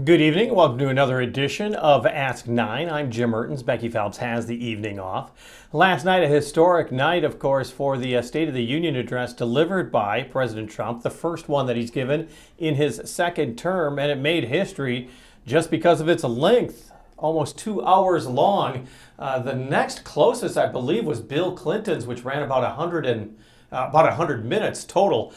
Good evening. Welcome to another edition of Ask Nine. I'm Jim Mertens. Becky Phelps has the evening off. Last night, a historic night, of course, for the State of the Union address delivered by President Trump, the first one that he's given in his second term, and it made history just because of its length. Almost 2 hours long. The next closest, I believe, was Bill Clinton's, which ran about 100 minutes total.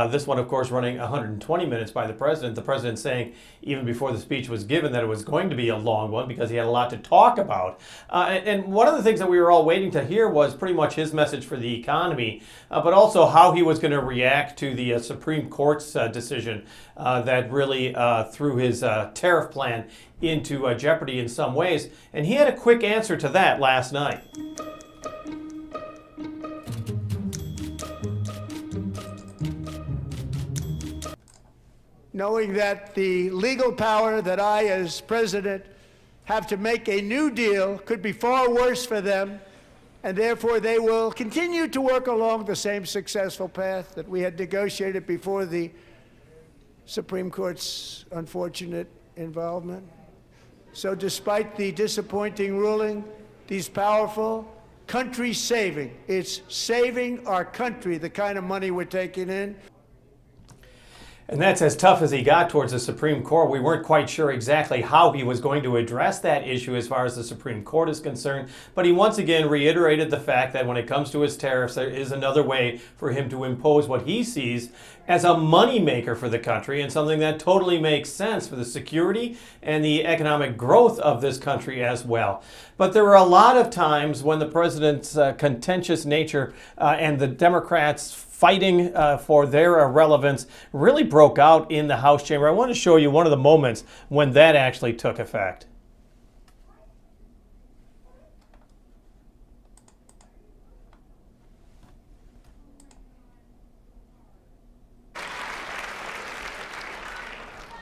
This one, of course, running 120 minutes by the president. The president saying, even before the speech was given, that it was going to be a long one because he had a lot to talk about. And one of the things that we were all waiting to hear was pretty much his message for the economy, but also how he was going to react to the Supreme Court's decision that really threw his tariff plan into jeopardy in some ways. And he had a quick answer to that last night. Knowing that the legal power that I, as president, have to make a new deal could be far worse for them, and therefore they will continue to work along the same successful path that we had negotiated before the Supreme Court's unfortunate involvement. So despite the disappointing ruling, these powerful, country-saving, it's saving our country, the kind of money we're taking in. And that's as tough as he got towards the Supreme Court. We weren't quite sure exactly how he was going to address that issue as far as the Supreme Court is concerned. But he once again reiterated the fact that when it comes to his tariffs, there is another way for him to impose what he sees as a moneymaker for the country and something that totally makes sense for the security and the economic growth of this country as well. But there were a lot of times when the president's contentious nature and the Democrats fighting for their relevance really broke out in the House chamber. I want to show you one of the moments when that actually took effect.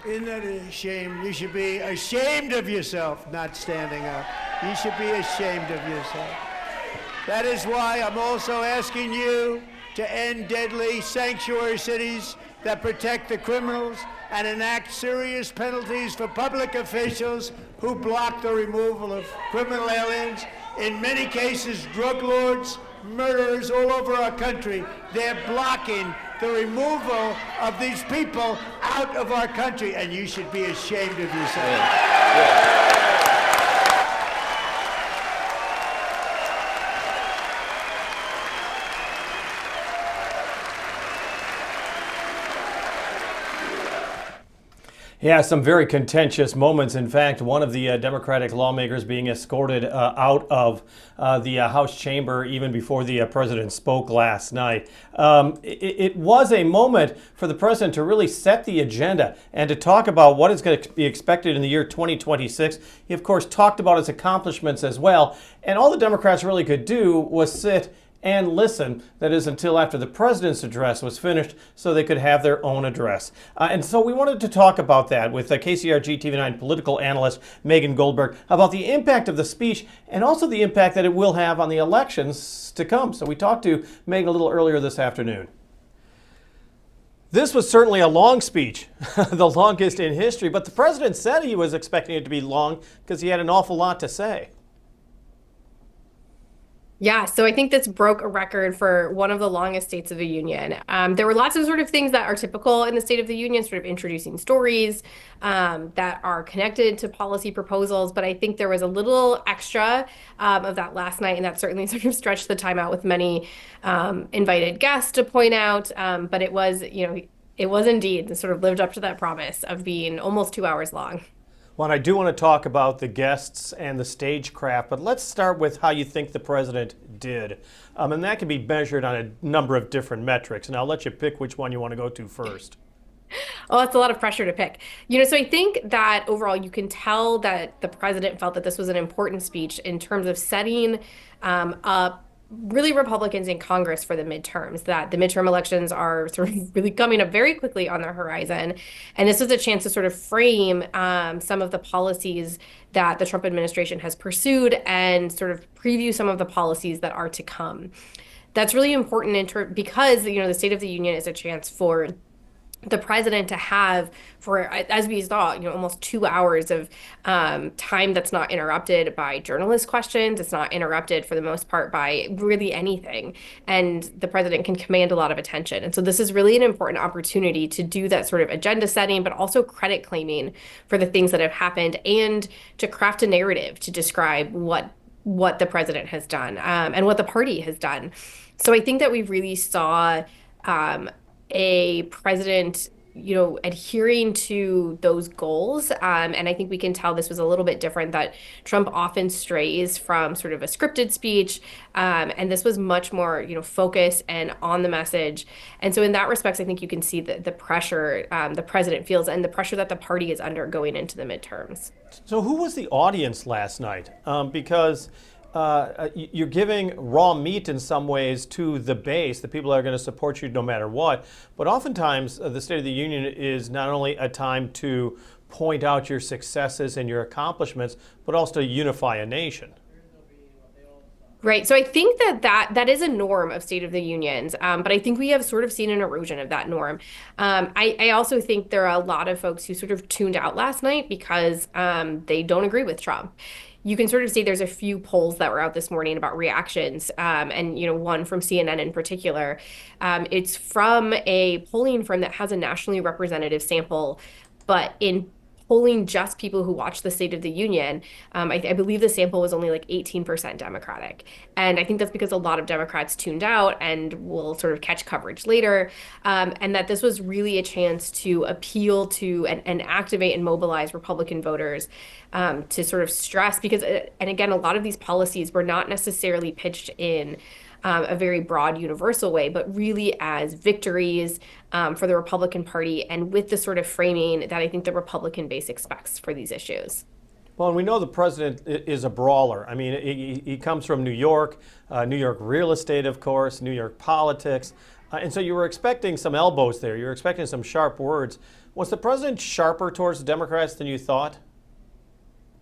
Isn't that a shame? You should be ashamed of yourself not standing up. You should be ashamed of yourself. That is why I'm also asking you to end deadly sanctuary cities that protect the criminals and enact serious penalties for public officials who block the removal of criminal aliens. In many cases, drug lords, murderers all over our country, they're blocking the removal of these people out of our country, and you should be ashamed of yourself. Yeah. Yeah, some very contentious moments. In fact, one of the Democratic lawmakers being escorted out of the House chamber even before the president spoke last night. It was a moment for the president to really set the agenda and to talk about what is going to be expected in the year 2026. He, of course, talked about his accomplishments as well. And all the Democrats really could do was sit and listen, that is, until after the president's address was finished so they could have their own address. And so we wanted to talk about that with KCRG TV9 political analyst Megan Goldberg about the impact of the speech and also the impact that it will have on the elections to come. So we talked to Megan a little earlier this afternoon. This was certainly a long speech, the longest in history, but the president said he was expecting it to be long because he had an awful lot to say. Yeah, so I think this broke a record for one of the longest States of the Union. There were lots of sort of things that are typical in the State of the Union, sort of introducing stories that are connected to policy proposals. But I think there was a little extra of that last night, and that certainly sort of stretched the time out with many invited guests to point out. But it was, it was indeed sort of lived up to that promise of being almost 2 hours long. Well, and I do want to talk about the guests and the stagecraft, but let's start with how you think the president did. And that can be measured on a number of different metrics. And I'll let you pick which one you want to go to first. Oh, that's a lot of pressure to pick. So I think that overall you can tell that the president felt that this was an important speech in terms of setting up really Republicans in Congress for the midterms, that the midterm elections are sort of really coming up very quickly on the horizon. And this is a chance to sort of frame some of the policies that the Trump administration has pursued and sort of preview some of the policies that are to come. That's really important because, the State of the Union is a chance for the president to have for, as we saw, almost 2 hours of time that's not interrupted by journalist questions. It's not interrupted for the most part by really anything. And the president can command a lot of attention. And so this is really an important opportunity to do that sort of agenda setting, but also credit claiming for the things that have happened and to craft a narrative to describe what the president has done and what the party has done. So I think that we really saw a president, adhering to those goals. And I think we can tell this was a little bit different, that Trump often strays from sort of a scripted speech. And this was much more, focused and on the message. And so in that respects, I think you can see the pressure the president feels and the pressure that the party is under going into the midterms. So who was the audience last night? Because you're giving raw meat in some ways to the base, the people that are going to support you no matter what. But oftentimes, the State of the Union is not only a time to point out your successes and your accomplishments, but also to unify a nation. Right. So I think that is a norm of State of the Unions, but I think we have sort of seen an erosion of that norm. I also think there are a lot of folks who sort of tuned out last night because they don't agree with Trump. You can sort of see there's a few polls that were out this morning about reactions, and one from CNN in particular. It's from a polling firm that has a nationally representative sample, but in polling just people who watch the State of the Union, I believe the sample was only like 18% Democratic. And I think that's because a lot of Democrats tuned out and will sort of catch coverage later. And that this was really a chance to appeal to and activate and mobilize Republican voters to sort of stress, because, and again, a lot of these policies were not necessarily pitched in a very broad, universal way, but really as victories for the Republican Party and with the sort of framing that I think the Republican base expects for these issues. Well, and we know the president is a brawler. I mean, he comes from New York real estate, of course, New York politics. And so you were expecting some elbows there. You were expecting some sharp words. Was the president sharper towards the Democrats than you thought?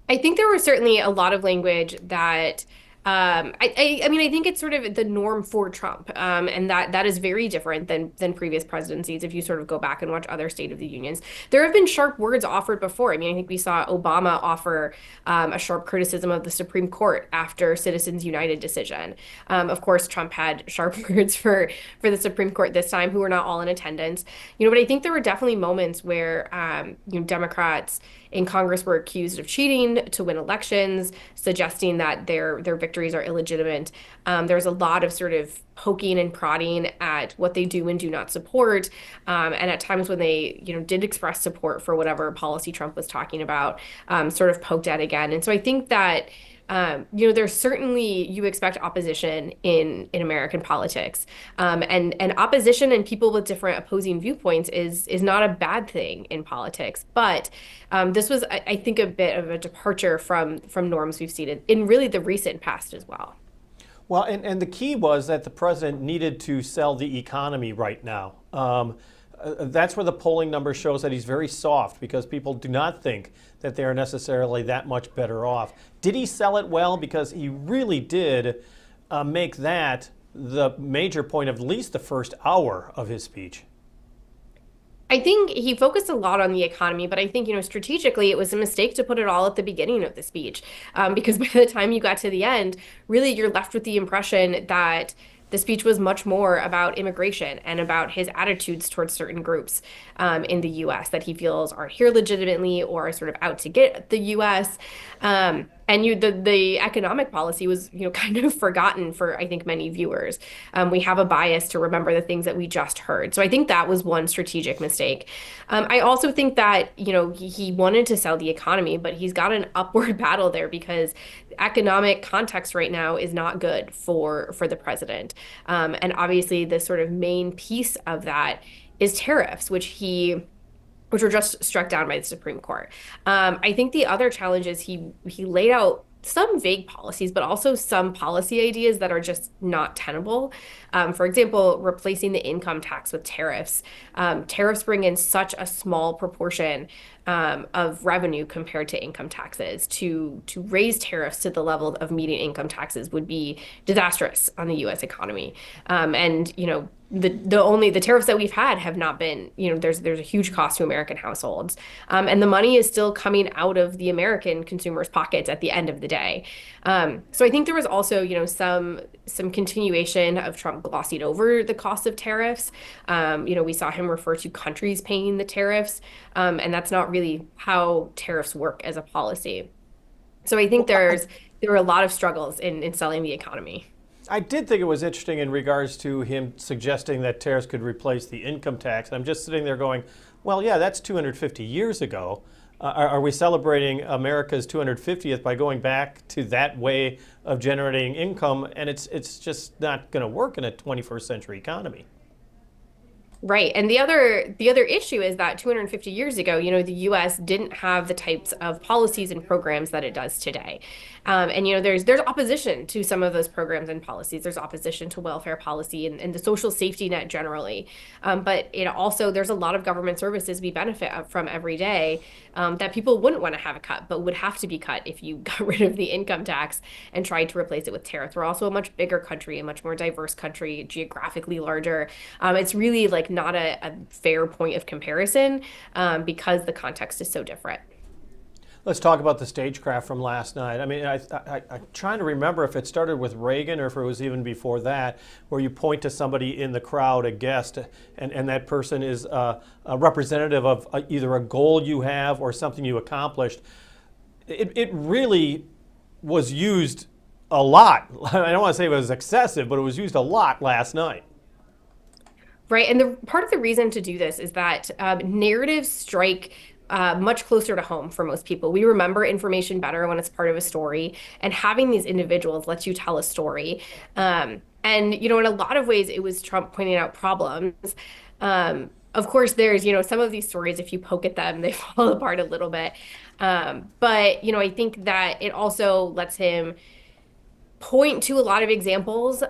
I think there was certainly a lot of language that I mean, I think it's sort of the norm for Trump, and that is very different than previous presidencies. If you sort of go back and watch other State of the Unions, there have been sharp words offered before. I mean, I think we saw Obama offer a sharp criticism of the Supreme Court after Citizens United decision. Of course, Trump had sharp words for the Supreme Court this time, who were not all in attendance. But I think there were definitely moments where Democrats in Congress were accused of cheating to win elections, suggesting that their victories are illegitimate. There's a lot of sort of poking and prodding at what they do and do not support. And at times when they, did express support for whatever policy Trump was talking about, sort of poked at again. And so I think that there's certainly, you expect opposition in American politics, and opposition and people with different opposing viewpoints is not a bad thing in politics. But this was, I think, a bit of a departure from norms we've seen in really the recent past as well. Well, and the key was that the president needed to sell the economy right now. That's where the polling number shows that he's very soft, because people do not think that they are necessarily that much better off. Did he sell it well? Because he really did make that the major point of at least the first hour of his speech. I think he focused a lot on the economy, but I think, strategically, it was a mistake to put it all at the beginning of the speech, because by the time you got to the end, really you're left with the impression that the speech was much more about immigration and about his attitudes towards certain groups in the U.S. that he feels are here legitimately or are sort of out to get the U.S. And the economic policy was, kind of forgotten for, I think, many viewers. We have a bias to remember the things that we just heard. So I think that was one strategic mistake. I also think that, he wanted to sell the economy, but he's got an upward battle there, because economic context right now is not good for the president. And obviously the sort of main piece of that is tariffs, which were just struck down by the Supreme Court. I think the other challenge is he laid out some vague policies, but also some policy ideas that are just not tenable. For example, replacing the income tax with tariffs. Tariffs bring in such a small proportion of revenue compared to income taxes. To raise tariffs to the level of meeting income taxes would be disastrous on the U.S. economy. And the tariffs that we've had have not been, there's a huge cost to American households, and the money is still coming out of the American consumers' pockets at the end of the day. So I think there was also, some continuation of Trump glossing over the cost of tariffs. We saw him refer to countries paying the tariffs, and that's not really how tariffs work as a policy. So I think there were a lot of struggles in selling the economy. I did think it was interesting in regards to him suggesting that tariffs could replace the income tax. And I'm just sitting there going, well, yeah, that's 250 years ago. Are we celebrating America's 250th by going back to that way of generating income? And it's just not going to work in a 21st century economy. Right. And the other issue is that 250 years ago, the US didn't have the types of policies and programs that it does today. And there's opposition to some of those programs and policies. There's opposition to welfare policy and the social safety net generally. But there's a lot of government services we benefit from every day that people wouldn't want to have a cut, but would have to be cut if you got rid of the income tax and tried to replace it with tariffs. We're also a much bigger country, a much more diverse country, geographically larger. It's really not a fair point of comparison because the context is so different. Let's talk about the stagecraft from last night. I mean, I'm trying to remember if it started with Reagan or if it was even before that, where you point to somebody in the crowd, a guest, and that person is a representative of either a goal you have or something you accomplished. It really was used a lot. I don't want to say it was excessive, but it was used a lot last night. Right. And part of the reason to do this is that narratives strike much closer to home for most people. We remember information better when it's part of a story, and having these individuals lets you tell a story. And, in a lot of ways, it was Trump pointing out problems. Of course, there's, some of these stories, if you poke at them, they fall apart a little bit. But, I think that it also lets him point to a lot of examples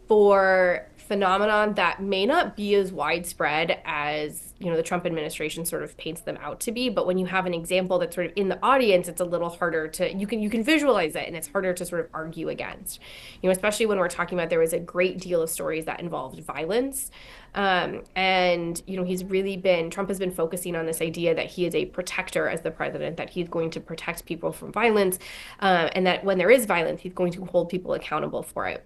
for phenomenon that may not be as widespread as the Trump administration sort of paints them out to be. But when you have an example that's sort of in the audience, it's a little harder to you can visualize it, and it's harder to sort of argue against. Especially when we're talking about there was a great deal of stories that involved violence. And Trump has been focusing on this idea that he is a protector as the president, that he's going to protect people from violence, and that when there is violence, he's going to hold people accountable for it.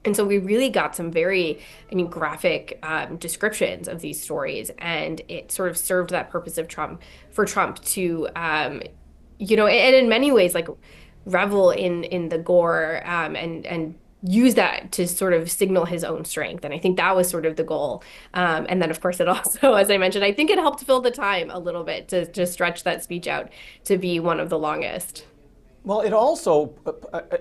And so we really got some very, graphic descriptions of these stories, and it sort of served that purpose of Trump to, and in many ways, revel in the gore and use that to sort of signal his own strength. And I think that was sort of the goal. And then, of course, it also, as I mentioned, I think it helped fill the time a little bit to stretch that speech out to be one of the longest. Well, it also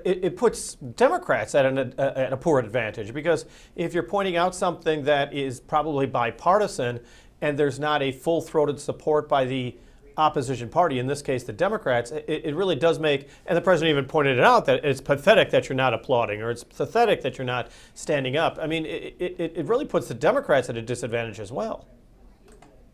it puts Democrats at a poor advantage, because if you're pointing out something that is probably bipartisan and there's not a full-throated support by the opposition party, in this case the Democrats, it really does make, and the president even pointed it out, that it's pathetic that you're not applauding, or it's pathetic that you're not standing up. I mean, it really puts the Democrats at a disadvantage as well.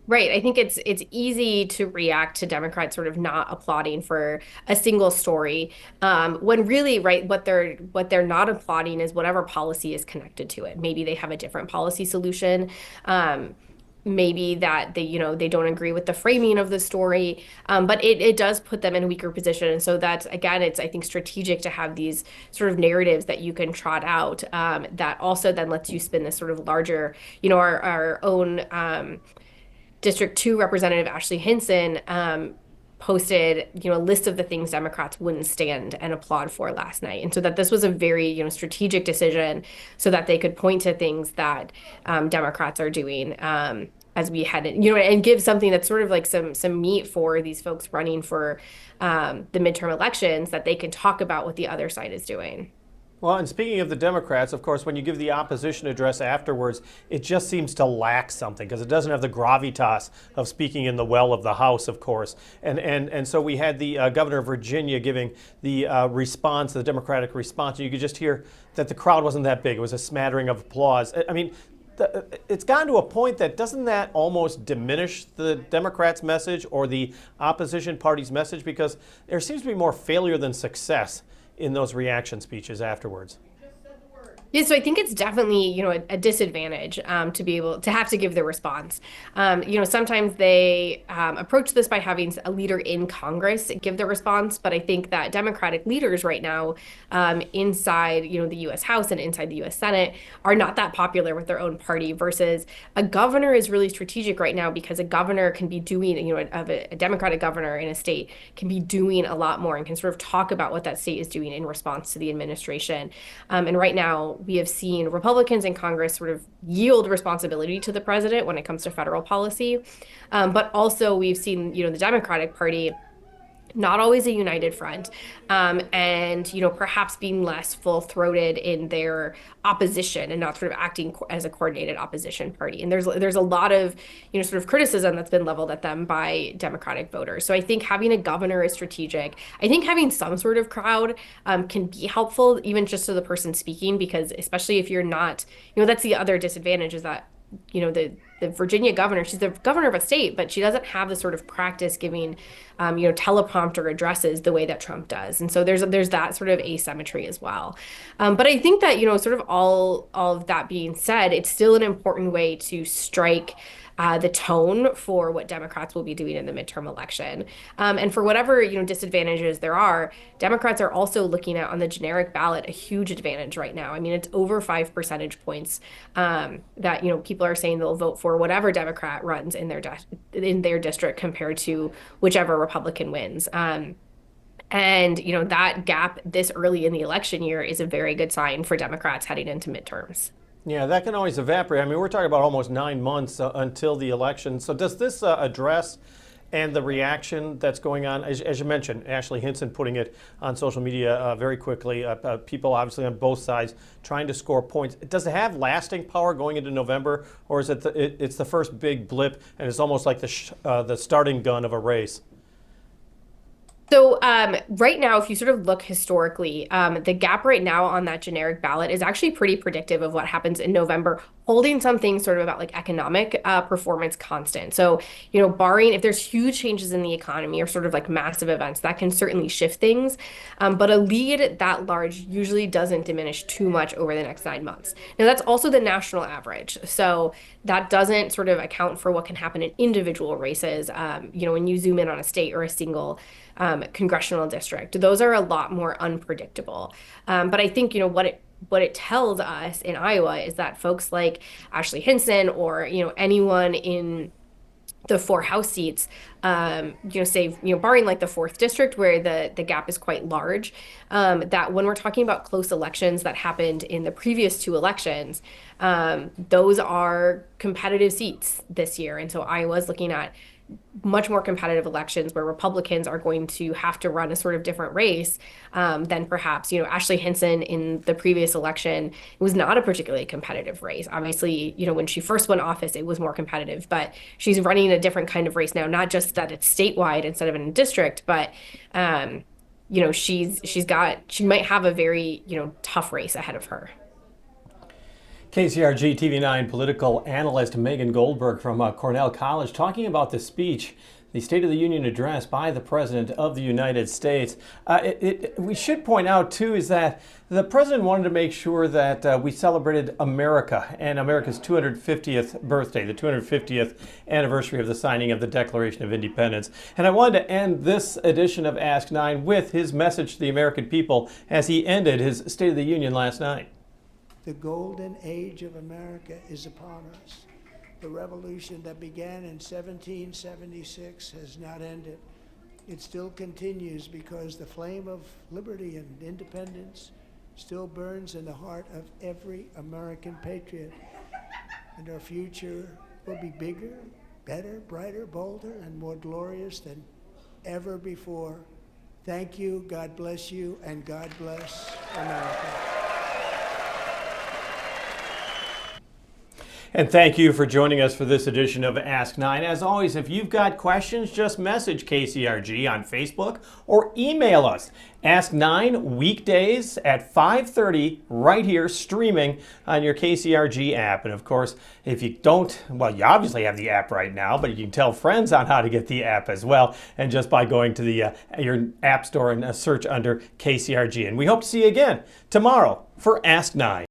Right. I think it's easy to react to Democrats sort of not applauding for a single story, when really, right, what they're not applauding is whatever policy is connected to it. Maybe they have a different policy solution. Maybe that they don't agree with the framing of the story, but it does put them in a weaker position. And so that's, again, it's, I think, strategic to have these sort of narratives that you can trot out, that also then lets you spin this sort of larger, our own District 2 Representative Ashley Hinson posted, a list of the things Democrats wouldn't stand and applaud for last night. And so that this was a very, strategic decision so that they could point to things that Democrats are doing as we head in, and give something that's sort of like some meat for these folks running for the midterm elections, that they can talk about what the other side is doing. Well, and speaking of the Democrats, of course, when you give the opposition address afterwards, it just seems to lack something, because it doesn't have the gravitas of speaking in the well of the House, of course. And so we had the governor of Virginia giving the response, the Democratic response, and you could just hear that the crowd wasn't that big. It was a smattering of applause. I mean, it's gotten to a point that doesn't that almost diminish the Democrats' message or the opposition party's message, because there seems to be more failure than success in those reaction speeches afterwards. Yeah, so I think it's definitely, a disadvantage to be able to have to give the response. Sometimes they approach this by having a leader in Congress give the response, but I think that Democratic leaders right now inside, the U.S. House and inside the U.S. Senate are not that popular with their own party versus a governor is really strategic right now because a governor can be doing, a Democratic governor in a state can be doing a lot more and can sort of talk about what that state is doing in response to the administration. And right now, we have seen Republicans in Congress sort of yield responsibility to the president when it comes to federal policy. But also we've seen, the Democratic Party not always a united front, and perhaps being less full-throated in their opposition and not sort of acting as a coordinated opposition party. And there's a lot of sort of criticism that's been leveled at them by Democratic voters. So I think having a governor is strategic. I think having some sort of crowd can be helpful, even just to the person speaking, because especially if you're not, that's the other disadvantage is that the Virginia governor, she's the governor of a state, but she doesn't have the sort of practice giving, teleprompter addresses the way that Trump does. And so there's that sort of asymmetry as well. But I think that, sort of all of that being said, it's still an important way to strike the tone for what Democrats will be doing in the midterm election. And for whatever, disadvantages there are, Democrats are also looking at on the generic ballot a huge advantage right now. I mean, it's over 5 percentage points that, people are saying they'll vote for whatever Democrat runs in their district compared to whichever Republican wins. And, that gap this early in the election year is a very good sign for Democrats heading into midterms. Yeah, that can always evaporate. I mean, we're talking about almost 9 months until the election. So does this address and the reaction that's going on, as you mentioned, Ashley Hinson putting it on social media very quickly, people obviously on both sides trying to score points. Does it have lasting power going into November, or is it it's the first big blip and it's almost like the starting gun of a race? So right now, if you sort of look historically, the gap right now on that generic ballot is actually pretty predictive of what happens in November, holding something sort of about like economic performance constant. So, barring if there's huge changes in the economy or sort of like massive events, that can certainly shift things. But a lead that large usually doesn't diminish too much over the next 9 months. Now, that's also the national average. So that doesn't sort of account for what can happen in individual races, when you zoom in on a state or a single congressional district. Those are a lot more unpredictable. But I think, what it tells us in Iowa is that folks like Ashley Hinson or, anyone in the 4 House seats, say, barring like the 4th district where the gap is quite large, that when we're talking about close elections that happened in the previous 2 elections, those are competitive seats this year. And so Iowa's looking at much more competitive elections where Republicans are going to have to run a sort of different race than perhaps, Ashley Hinson in the previous election. It was not a particularly competitive race. Obviously, when she first went office, it was more competitive, but she's running a different kind of race now, not just that it's statewide instead of in a district, but she might have a very, tough race ahead of her. KCRG TV9 political analyst Megan Goldberg from Cornell College talking about the speech, the State of the Union address by the President of the United States. We should point out, too, is that the President wanted to make sure that we celebrated America and America's 250th birthday, the 250th anniversary of the signing of the Declaration of Independence. And I wanted to end this edition of Ask 9 with his message to the American people as he ended his State of the Union last night. The golden age of America is upon us. The revolution that began in 1776 has not ended. It still continues because the flame of liberty and independence still burns in the heart of every American patriot. And our future will be bigger, better, brighter, bolder, and more glorious than ever before. Thank you, God bless you, and God bless America. And thank you for joining us for this edition of Ask 9. As always, if you've got questions, just message KCRG on Facebook or email us. Ask 9 weekdays at 5:30 right here streaming on your KCRG app. And of course, if you don't, well, you obviously have the app right now, but you can tell friends on how to get the app as well. And just by going to the your app store and search under KCRG. And we hope to see you again tomorrow for Ask 9.